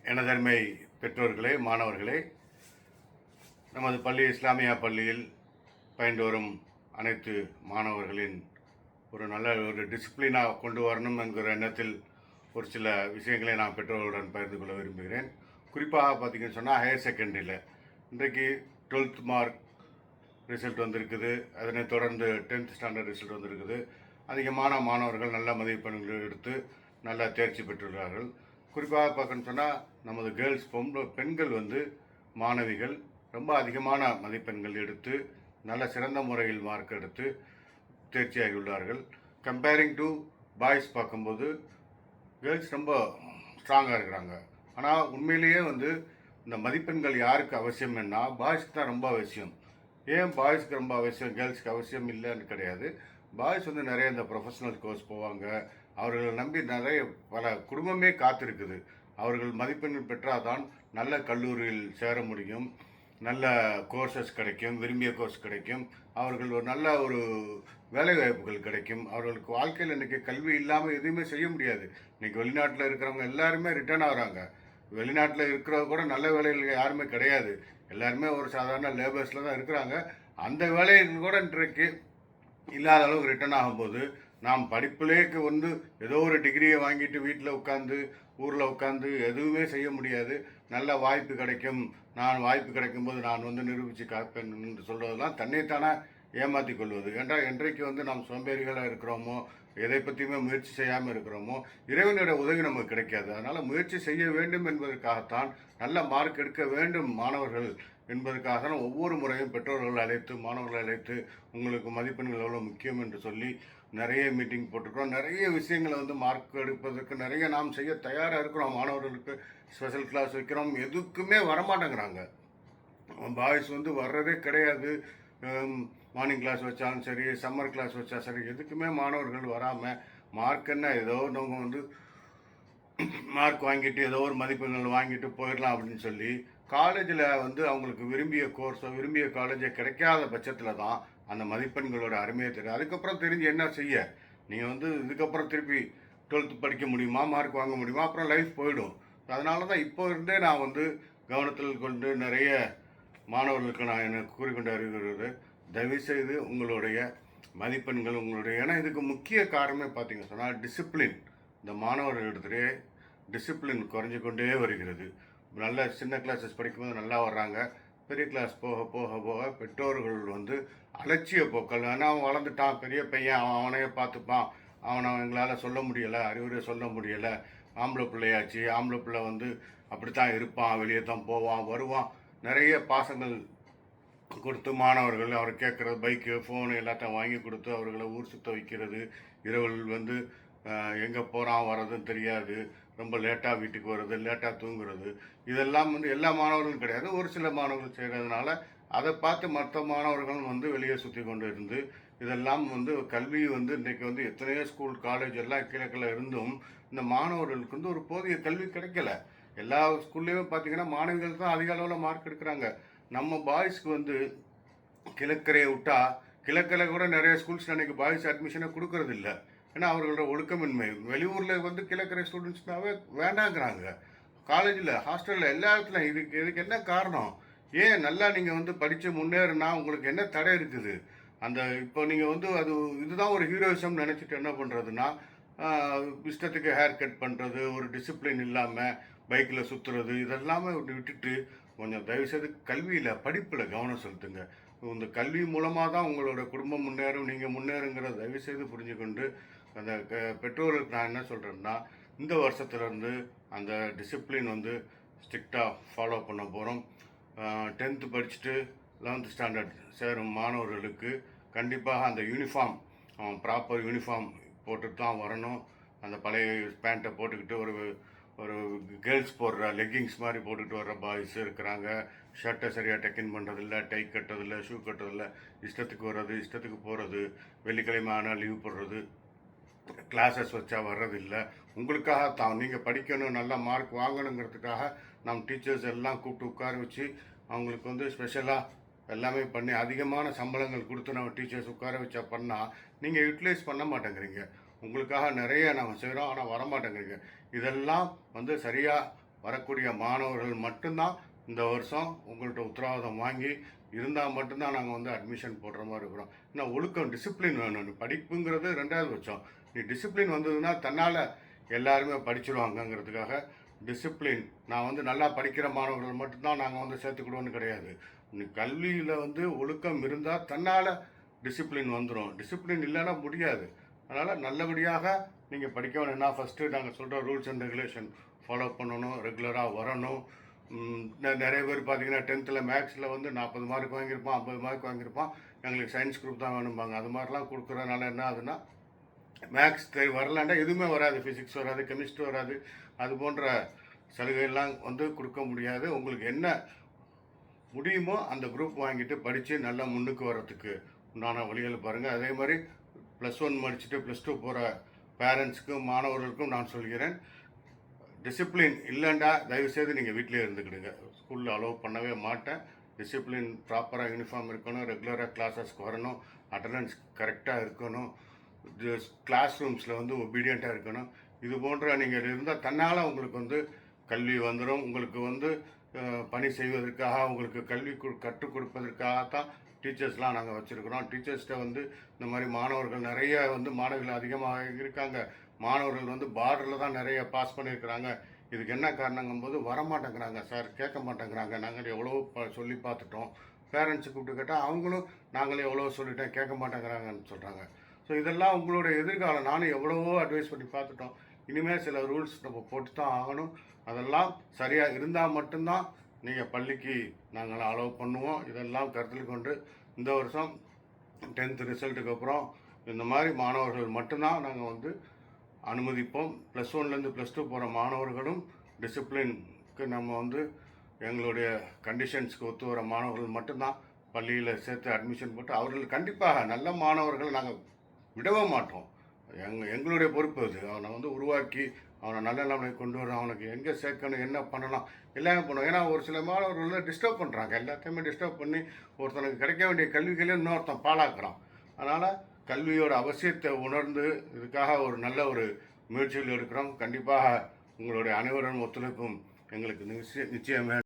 எனதருமை பெற்றோர்களே, மாணவர்களே, நமது பள்ளி இஸ்லாமியா பள்ளியில் பயின்று வரும் அனைத்து மாணவர்களின் ஒரு நல்ல ஒரு டிசிப்ளினாக கொண்டு வரணும் என்கிற எண்ணத்தில் ஒரு சில விஷயங்களை நான் பெற்றோர்களுடன் பகிர்ந்து கொள்ள விரும்புகிறேன். குறிப்பாக பார்த்திங்கன்னு சொன்னால் ஹையர் செகண்டரியில் இன்றைக்கு 12th மார்க் ரிசல்ட் வந்திருக்குது. அதனைத் தொடர்ந்து 10th ஸ்டாண்டர்ட் ரிசல்ட் வந்திருக்குது. அதிகமான மாணவர்கள் நல்ல மதிப்பெண்கள் எடுத்து நல்ல தேர்ச்சி பெற்றுள்ளார்கள். குறிப்பாக பார்க்கணுன்னு சொன்னால் நமது கேர்ள்ஸ் பெண்கள் மாணவிகள் ரொம்ப அதிகமான மதிப்பெண்கள் எடுத்து நல்ல சிறந்த முறையில் மார்க் எடுத்து தேர்ச்சியாகியுள்ளார்கள். கம்பேரிங் டு பாய்ஸ் பார்க்கும்போது கேர்ள்ஸ் ரொம்ப ஸ்ட்ராங்காக இருக்கிறாங்க. ஆனால் உண்மையிலேயே இந்த மதிப்பெண்கள் யாருக்கு அவசியம்னா பாய்ஸ்க்கு தான் ரொம்ப அவசியம். ஏன் பாய்ஸ்க்கு ரொம்ப அவசியம், கேர்ள்ஸ்க்கு அவசியம் இல்லைன்னு கிடையாது. பாய்ஸ் நிறைய இந்த ப்ரொஃபஷனல் கோர்ஸ் போவாங்க. அவர்களை நம்பி நிறைய பல குடும்பமே காத்திருக்குது. அவர்கள் மதிப்பெண் பெற்றால்தான் நல்ல கல்லூரியில் சேர முடியும், நல்ல கோர்சஸ் கிடைக்கும், விரும்பிய கோர்ஸ் கிடைக்கும், அவர்கள் ஒரு நல்ல ஒரு வேலை வாய்ப்புகள் கிடைக்கும். அவர்களுக்கு வாழ்க்கையில் இன்றைக்கி கல்வி இல்லாமல் எதுவுமே செய்ய முடியாது. இன்றைக்கி வெளிநாட்டில் இருக்கிறவங்க எல்லாருமே ரிட்டர்ன் ஆகிறாங்க. வெளிநாட்டில் இருக்கிறவங்க கூட நல்ல வேலைகள் யாருமே கிடையாது. எல்லாருமே ஒரு சாதாரண லேபர்ஸில் தான் இருக்கிறாங்க. அந்த வேலைகள் கூட இன்றைக்கு இல்லாத அளவுக்கு ரிட்டர்ன் ஆகும்போது நாம் படிப்புலேக்கு ஏதோ ஒரு டிகிரியை வாங்கிட்டு வீட்டில் உட்காந்து ஊரில் உட்காந்து எதுவுமே செய்ய முடியாது. நல்ல வாய்ப்பு கிடைக்கும், நான் வாய்ப்பு கிடைக்கும்போது நான் நிரூபித்து காப்பேன் என்று சொல்வதெல்லாம் தன்னைத்தானே ஏமாற்றி கொள்வது. என்றால் என்றைக்கு நாம் சோம்பேறிகளாக இருக்கிறோமோ, எதை பற்றியுமே முயற்சி செய்யாமல் இருக்கிறோமோ, இறைவனுடைய உதவி நமக்கு கிடைக்காது. அதனால் முயற்சி செய்ய வேண்டும் என்பதற்காகத்தான், நல்ல மார்க் எடுக்க வேண்டும் மாணவர்கள் என்பதற்காக தான் ஒவ்வொரு முறையும் பெற்றோர்கள் அழைத்து மாணவர்களை அழைத்து உங்களுக்கு மதிப்பெண்கள் எவ்வளோ முக்கியம் என்று சொல்லி நிறைய மீட்டிங் போட்டிருக்கிறோம். நிறைய விஷயங்களை மார்க் எடுப்பதற்கு நிறைய நாம் செய்ய தயாராக இருக்கிறோம். மாணவர்களுக்கு ஸ்பெஷல் கிளாஸ் வைக்கிறோம். எதுக்குமே வரமாட்டேங்கிறாங்க. பாய்ஸ் வர்றதே கிடையாது. மார்னிங் கிளாஸ் வச்சாலும் சரி, சம்மர் கிளாஸ் வச்சா சரி, எதுக்குமே மாணவர்கள் வராமல் மார்க் என்ன ஏதோ நம்ம மார்க் வாங்கிட்டு ஏதோ ஒரு மதிப்பெண்கள் வாங்கிட்டு போயிடலாம் அப்படின்னு சொல்லி காலேஜில் அவங்களுக்கு விரும்பிய கோர்ஸோ விரும்பிய காலேஜை கிடைக்காத பட்சத்தில் தான் அந்த மதிப்பெண்களோட அருமையை தெரியும். அதுக்கப்புறம் தெரிஞ்சு என்ன செய்ய, நீங்கள் இதுக்கப்புறம் திருப்பி 12th படிக்க முடியுமா, மார்க் வாங்க முடியுமா, அப்புறம் லைஃப் போயிடும். அதனால தான் இப்போ இருந்தே நான் கவனத்தில் கொண்டு நிறைய மாணவர்களுக்கு நான் எனக்கு கூறிக்கொண்டு அறிவுறுவது, தயவுசெய்து உங்களுடைய மதிப்பெண்கள் ஏன்னா இதுக்கு முக்கிய காரணமே பார்த்தீங்கன்னு சொன்னால் டிசிப்ளின். இந்த மாணவர்களிடத்திலே டிசிப்ளின் குறைஞ்சு கொண்டே வருகிறது. நல்ல சின்ன கிளாஸஸ் படிக்கும்போது நல்லா வர்றாங்க. பெரிய கிளாஸ் போக போக போக பெற்றோர்கள் அலட்சிய போக்கள். ஏன்னா அவன் வளர்ந்துட்டான், பெரிய பையன், அவனையே பார்த்துப்பான், அவனை எங்களால் சொல்ல முடியலை, அறிவுரை சொல்ல முடியலை, ஆம்பளை பிள்ளையாச்சு, ஆம்பளை பிள்ளை அப்படித்தான் இருப்பான், வெளியே தான் போவான் வருவான், நிறைய பாசங்கள் கொடுத்து மாணவர்கள் அவர் கேட்குறது பைக்கு ஃபோனு எல்லாத்தையும் வாங்கி கொடுத்து அவர்களை ஊர் சுற்ற வைக்கிறது. இரவுகள் எங்கே போகிறான் வர்றதுன்னு தெரியாது, ரொம்ப லேட்டாக வீட்டுக்கு வர்றது, லேட்டாக தூங்குறது, இதெல்லாம் எல்லா மாணவர்களும் கிடையாது, ஒரு சில மாணவர்கள் செய்கிறதுனால அதை பார்த்து மற்ற மாணவர்களும் வெளியே சுற்றி கொண்டு இருந்து இதெல்லாம் கல்வி இன்றைக்கி எத்தனையோ ஸ்கூல் காலேஜ் எல்லாம் கிழக்கில் இருந்தும் இந்த மாணவர்களுக்கு ஒரு போதிய கல்வி கிடைக்கல. எல்லா ஸ்கூல்லேயுமே பார்த்தீங்கன்னா மாணவிகள் தான் அதிக அளவில் மார்க் எடுக்கிறாங்க. நம்ம பாய்ஸ்க்கு கிழக்கரையை விட்டால் கிழக்கில் கூட நிறைய ஸ்கூல்ஸ் அன்றைக்கி பாய்ஸ் அட்மிஷனை கொடுக்கறது இல்லை. ஏன்னா அவர்களோட ஒழுக்கமின்மை. வெளியூரில் கிழக்கரை ஸ்டூடெண்ட்ஸ்னாவே வேண்டாங்கிறாங்க. காலேஜில், ஹாஸ்டலில், எல்லா இடத்துலையும். இதுக்கு என்ன காரணம்? ஏன் நல்லா நீங்கள் படித்து முன்னேறினா உங்களுக்கு என்ன தடை இருக்குது? அந்த இப்போ நீங்கள் அது இதுதான் ஒரு ஹீரோயிசம் நினச்சிட்டு என்ன பண்ணுறதுன்னா, இஷ்டத்துக்கு ஹேர் கட் பண்ணுறது, ஒரு டிசிப்ளின் இல்லாமல் பைக்கில் சுற்றுறது, இதெல்லாமே விட்டுட்டு கொஞ்சம் தயவுசெய்து கல்வியில் படிப்பில் கவனம் செலுத்துங்க. இந்த கல்வி மூலமாக தான் உங்களோட குடும்பம் முன்னேறும், நீங்கள் முன்னேறுங்கிறத தயவுசெய்து புரிஞ்சுக்கொண்டு அந்த பெற்றோர்களுக்கு நான் என்ன சொல்கிறேன்னா, இந்த வருஷத்துலேருந்து அந்த டிசிப்ளின் ஸ்ட்ரிக்டாக ஃபாலோ பண்ண போகிறோம். 10th படிச்சுட்டு 11th ஸ்டாண்டர்ட் சேரும் மாணவர்களுக்கு கண்டிப்பாக அந்த யூனிஃபார்ம், ப்ராப்பர் யூனிஃபார்ம் போட்டுட்டு தான் வரணும். அந்த பழைய பேண்ட்டை போட்டுக்கிட்டு ஒரு கேர்ள்ஸ் போடுற லெக்கிங்ஸ் மாதிரி போட்டுக்கிட்டு வர்ற பாய்ஸ் இருக்கிறாங்க. ஷர்ட்டை சரியாக டெக்கின் பண்ணுறதில்ல, டை கட்டுறதில்ல, ஷூ கட்டுறதில்ல, இஷ்டத்துக்கு வர்றது, இஷ்டத்துக்கு போகிறது, வெள்ளிக்கிழமை ஆனால் லீவ் போடுறது, கிளாஸஸ் வச்சா வர்றதில்லை. உங்களுக்காக தான் நீங்கள் படிக்கணும், நல்ல மார்க் வாங்கணுங்கிறதுக்காக நம் டீச்சர்ஸ் எல்லாம் கூப்பிட்டு உட்கார வச்சு அவங்களுக்கு ஸ்பெஷலாக எல்லாமே பண்ணி அதிகமான சம்பளங்கள் கொடுத்து நம்ம டீச்சர்ஸ் உட்கார வச்சா பண்ணால் நீங்கள் யூட்டிலைஸ் பண்ண மாட்டேங்கிறீங்க. உங்களுக்காக நிறைய நம்ம செய்கிறோம், ஆனால் வரமாட்டேங்கிறீங்க. இதெல்லாம் சரியாக வரக்கூடிய மாணவர்கள் மட்டும்தான் இந்த வருஷம் உங்கள்கிட்ட உத்தரவாதம் வாங்கி இருந்தால் மட்டும்தான் நாங்கள் வந்து அட்மிஷன் போடுற மாதிரி இருக்கிறோம். இன்னும் ஒழுக்கம் டிசிப்ளின் வேணும். படிப்புங்கிறது 2வது பட்சம். நீ டிசிப்ளின் வந்ததுன்னா தன்னால் எல்லாருமே படிச்சிருவாங்கங்கிறதுக்காக டிசிப்ளின் நான் வந்து நல்லா படிக்கிற மாணவர்கள் மட்டும்தான் நாங்கள் வந்து சேர்த்துக்கிடுவோன்னு கிடையாது. நீ கல்வியில் வந்து ஒழுக்கம் இருந்தால் தன்னால் டிசிப்ளின் வந்துடும். டிசிப்ளின் இல்லைன்னா முடியாது. அதனால் நல்லபடியாக நீங்கள் படிக்க வேணும்னா ஃபஸ்ட்டு நாங்கள் சொல்கிற ரூல்ஸ் அண்ட் ரெகுலேஷன் ஃபாலோ பண்ணணும், ரெகுலராக வரணும். நிறைய பேர் பார்த்தீங்கன்னா 10th மேக்ஸில் வந்து 40 மார்க் வாங்கியிருப்பான், 50 மார்க் வாங்கியிருப்பான், எங்களுக்கு சயின்ஸ் குரூப் தான் வேணும்பாங்க. அது மாதிரிலாம் கொடுக்குறதுனால என்ன ஆகுதுன்னா மேக்ஸ் வரலாண்டா எதுவுமே வராது, ஃபிசிக்ஸ் வராது, கெமிஸ்ட்ரி வராது. அது போன்ற சலுகையெல்லாம் வந்து கொடுக்க முடியாது. உங்களுக்கு என்ன முடியுமோ அந்த குரூப் வாங்கிட்டு படித்து நல்லா முன்னுக்கு வர்றதுக்கு உண்டான வழிகள் பாருங்கள். அதே மாதிரி +1 முடிச்சுட்டு +2 போகிற பேரண்ட்ஸுக்கும் மாணவர்களுக்கும் நான் சொல்கிறேன், டிசிப்ளின் இல்லைண்டா தயவுசெய்து நீங்கள் வீட்டிலே இருந்துக்கிடுங்க. ஸ்கூலில் அலோவ் பண்ணவே மாட்டேன். டிசிப்ளின் ப்ராப்பராக யூனிஃபார்ம் இருக்கணும், ரெகுலராக கிளாஸஸ்க்கு வரணும், அட்டண்டன்ஸ் கரெக்டாக இருக்கணும், கிளாஸ் ரூம்ஸில் வந்து ஒபீடியண்ட்டாக இருக்கணும். இது போன்ற நீங்கள் இருந்தால் தன்னால் உங்களுக்கு வந்து கல்வி வந்துடும். உங்களுக்கு வந்து பணி செய்வதற்காக, உங்களுக்கு கல்வி கற்றுக் கொடுப்பதற்காகத்தான் டீச்சர்ஸ்லாம் நாங்கள் வச்சுருக்குறோம். டீச்சர்ஸ்கிட்ட வந்து இந்த மாதிரி மாணவர்கள் நிறைய வந்து மாணவர்கள் அதிகமாக இருக்காங்க. மாணவர்கள் வந்து பார்டரில் தான் நிறைய பாஸ் பண்ணியிருக்கிறாங்க. இதுக்கு என்ன காரணங்கும்போது வரமாட்டேங்கிறாங்க சார், கேட்க மாட்டேங்கிறாங்க. நாங்கள் எவ்வளோ சொல்லி பார்த்துட்டோம். பேரண்ட்ஸு கூப்பிட்டு கேட்டால் அவங்களும் நாங்களே எவ்வளோ சொல்லிட்டேன், கேட்க மாட்டேங்கிறாங்கன்னு சொல்கிறாங்க. ஸோ இதெல்லாம் உங்களோட எதிர்காலம். நானும் எவ்வளவோ அட்வைஸ் பண்ணி பார்த்துட்டோம். இனிமேல் சில ரூல்ஸ் நம்ம போட்டு தான் ஆகணும். அதெல்லாம் சரியாக இருந்தால் மட்டும்தான் நீங்கள் பள்ளிக்கு நாங்கள் அலோவ் பண்ணுவோம். இதெல்லாம் கருத்தில் கொண்டு இந்த வருஷம் 10th ரிசல்ட்டுக்கு அப்புறம் இந்த மாதிரி மாணவர்கள் மட்டும்தான் நாங்கள் வந்து அனுமதிப்போம். +1லேருந்து +2 போகிற மாணவர்களும் டிசிப்ளினுக்கு நம்ம வந்து எங்களுடைய கண்டிஷன்ஸ்க்கு ஒத்து வர மாணவர்கள் மட்டும்தான் பள்ளியில் சேர்த்து அட்மிஷன் போட்டு அவர்கள் கண்டிப்பாக நல்ல மாணவர்களை நாங்கள் விடவே மாட்டோம். எங்களுடைய பொறுப்பு அது. அவனை வந்து உருவாக்கி அவனை நல்ல நிலைமையை கொண்டு வரணும். அவனுக்கு எங்கே சேர்க்கணும், என்ன பண்ணலாம், எல்லாமே பண்ணுவோம். ஏன்னா ஒரு சில மாணவர்கள் வந்து டிஸ்டர்ப் பண்ணுறாங்க. எல்லாத்தையுமே டிஸ்டர்ப் பண்ணி ஒருத்தனுக்கு கிடைக்க வேண்டிய கல்விகளே இன்னொருத்தன் பாழாக்குறான். அதனால் கல்வியோட அவசியத்தை உணர்ந்து இதுக்காக ஒரு நல்ல ஒரு முயற்சிகள் எடுக்கிறோம். கண்டிப்பாக உங்களுடைய அனைவரும் ஒத்துழைப்பும் எங்களுக்கு நிச்சயமே